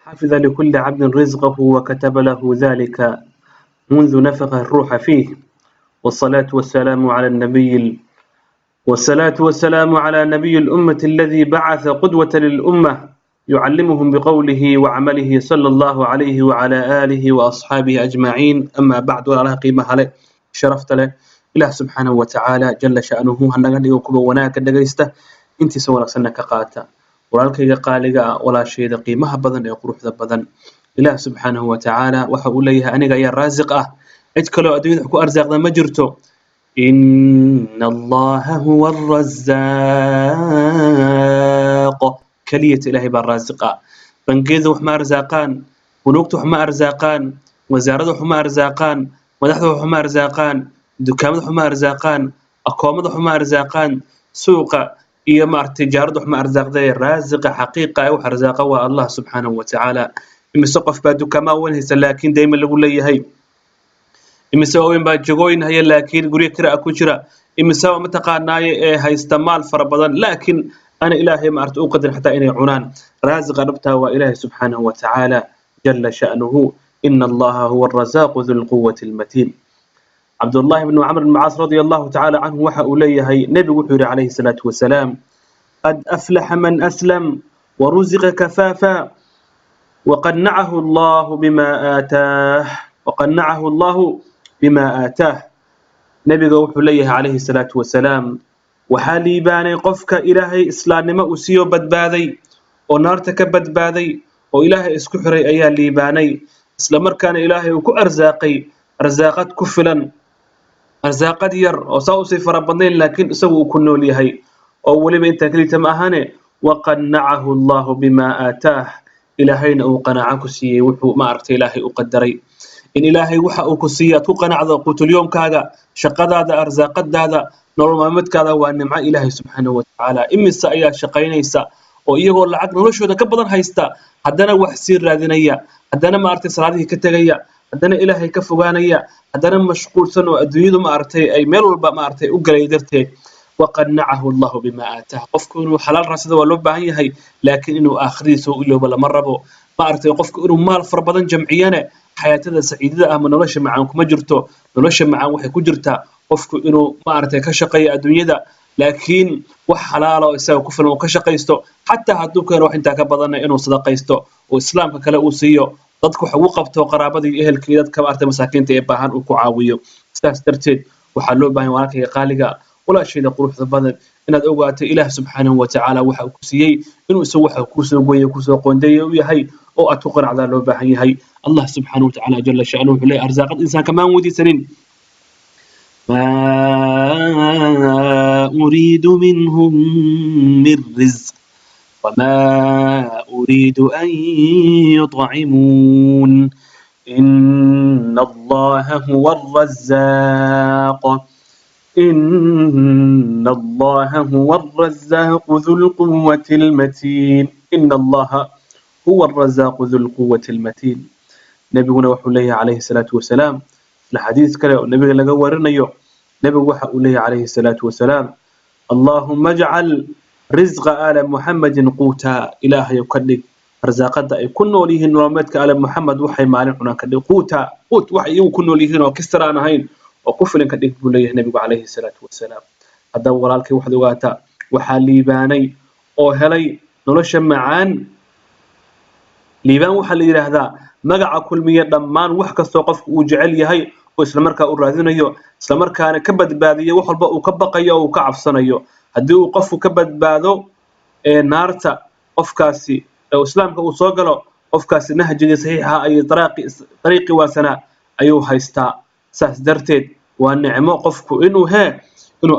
حفظ لكل عبد رزقه وكتب له ذلك منذ نفخ الروح فيه والصلاة والسلام على نبي الأمة الذي بعث قدوة للأمة يعلمهم بقوله وعمله صلى الله عليه وعلى آله وأصحابه أجمعين. أما بعد ولا قيمة له شرفت له إله سبحانه وتعالى جل شأنه هنغني وكب وناك دغيسته انت سوى سنك قاتا walaalkayga qaaliga ah walaashayda qiimaha badan ee quruxda badan ilaah subxaanahu wa tacaala waxa uu leeyahay aniga ayaa raasiq ah cid kaloo adduunyada ku arsaaqda ma jirto ina allaha huwa arrazaaq keliyata ilaahay baa raasiq ah bangiyada wax ma arsaaqaan bunuugta wax ma arsaaqaan wasaarada wax ma arsaaqaan madaxda wax ma arsaaqaan dukaamada wax ma arsaaqaan akoomada wax ma arsaaqaan suuqa iyo maartay jaarad wax ma arsaaqday raasiqa xaqiiqa wax arsaaqa waa Allah subhanahu wa ta'ala imise qof baa dukaama weyn haysa laakiin dayma lagu leeyahay imise weyn baa jagooyin haya laakiin guriga kira ku jira imise ma taqaanaaye ee haysta maal fara badan laakiin ana ilaahay ma arto u qadar xataa inay cunaan raasiqa dhabta waa ilaahay subhanahu wa ta'ala jalla sha'nuhu inna allaha huwa ar-razaaq dhul quwwati al-matin. عبد الله بن عمرو بن العاص رضي الله تعالى عنه وحا أوليه نبي وحوري عليه الصلاة والسلام قد أفلح من أسلم ورزق كفافا وقنعه الله بما آتاه نبي وحوليه عليه الصلاة والسلام وحالي باني قفك إلهي إسلام ما أسيو بدباذي ونارتك بدباذي وإلهي اسكحري أيها لي باني إسلام كان إلهي وكو أرزاقات كفلا أرزاقات ير وصوصي فربضين لكن سووا كنوا ليهي أولي بإنت كليت مأهاني وقنعه الله بما آتاه إلهين أو قناعك سيي وحو ما أرت إلهي أقدري إن إلهي وحا أكسيي تقنع ذا قوت اليوم كذا شقد هذا أرزاقات هذا نور محمد كذا وأن مع إلهي سبحانه وتعالى إما السايا شقين يسا وإيغو العقل نشو ذا كبضا هايستا حدنا وحسير راذنيا حدنا ما أرت صلاته كتغيا haddana ilaahay ka fogaanaya haddana mashquulsan oo adduunyadu ma artay ay meel walba ma artay u galay darteed waqannacahu allahu bima aataah qofku inuu xalaal raasado waa loo baahan yahay laakiin inuu aakhiriisa u iloobo lama rabo ma artay qofku inuu maal fara badan jamciyana xayaatada saciidada ah ma nolosha macaan kuma jirto nolosha macaan waxay ku jirtaa qofku inuu ma artay ka shaqeeyo adduunyada laakiin wax xalaal oo isaga ku filan oo ka shaqeysto xataa hadduu ka helo wax intaa ka badan inuu sadaqaysto oo islaamka kale uu siiyo dadku waxa uu qabto qaraabadii ehelkii dadka maartay masaakiinta ee baahan uu ku caawiyo sidaas darteed waxa loo baahan walaalkayga qaaliga walaashayda quruxda badan inaad ogaato ilaah subxaanahu wa tacaala waxa uu ku siiyey inuu isagu waxa ku soo gooyay ku soo qoondeeyay uu yahay oo aad ku qanacdaa loo baahan yahay Allah subxaanahu wa tacaala jalla sha'nuhu wuxuu leeyahay arsaaqad insaan kama weydiisanin ma uriidu minhum min rizq وما أريد أن يطعمون إن الله هو الرزاق ذو القوة المتين إن الله هو الرزاق ذو القوة المتين نبينا وحوليه عليه الصلاة والسلام الحديث كلا النبي لقورنا نبي وحوليه عليه الصلاة والسلام اللهم اجعل رزق آل محمد قوتا إلهي يكدق رزاقات يكون ليه نومتك آل محمد وحي مالك كدق قوتا قوت وحي يكون ليه وكسرانا هين وقفل كدق بليه النبي عليه الصلاة والسلام هذا ورالك وحد وقاتا وحالي باني أو هلي نلش معان ليبان وحالي هذا مقع كل مية دمان وحك السوقف وجعل يهي وإسلامركا أرادينيو إسلامركا أنا كبد بادية وحلبا وكبقيا وكعفصنيو haddii uu qofku ka badbaado naarta qofkaasi oo islaamka uu soo galo qofkaasi nahjiga saxiixa ay tariiqi waasana ayuu haystaa saas darteed waa nicmo qofku inuu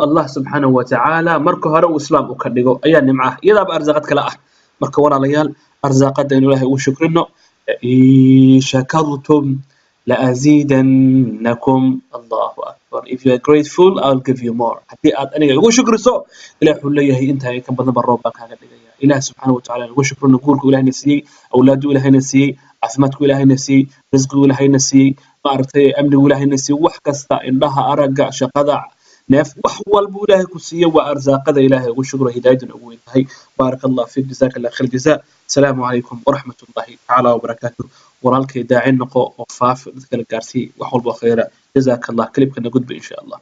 Allah subhanahu wa ta'ala marka hore uu islaam u ka dhigo ayaa nimca iyada ba arsaaqad kala ah marka walaalayaal arsaaqada inuu ilaahay u shukrino shakartum la azidannakum Allahu akbar if you are grateful I'll give you more hadii aad aniga ugu shukriso ilaahay wuxuu leeyahay inta ay ka badan baan roob kaaga dhigaya ilaahay subhanahu wa ta'ala ugu shukrino guurku ilaahayna siiyay awlaadu ilaahayna siiyay caafimaadku ilaahayna siiyay rizqigu ilaahayna siiyay maartay amnigu ilaahayna siiyay wax kasta indhaha araga shaqada neef wax walba ilaahay ku siiyo waa arsaaqada ilaahay ugu shukro hidaayaduna ugu weyn tahay baaraka allah fiik jazaaka allah khayr jazaa asalaamu calaykum waraxmatullaahi tacaala wabarakaatuh walaalkay daacin noqo oo faafi dadka la gaarsii wax walba khayra jazaaka allah klibkana gudba insha allah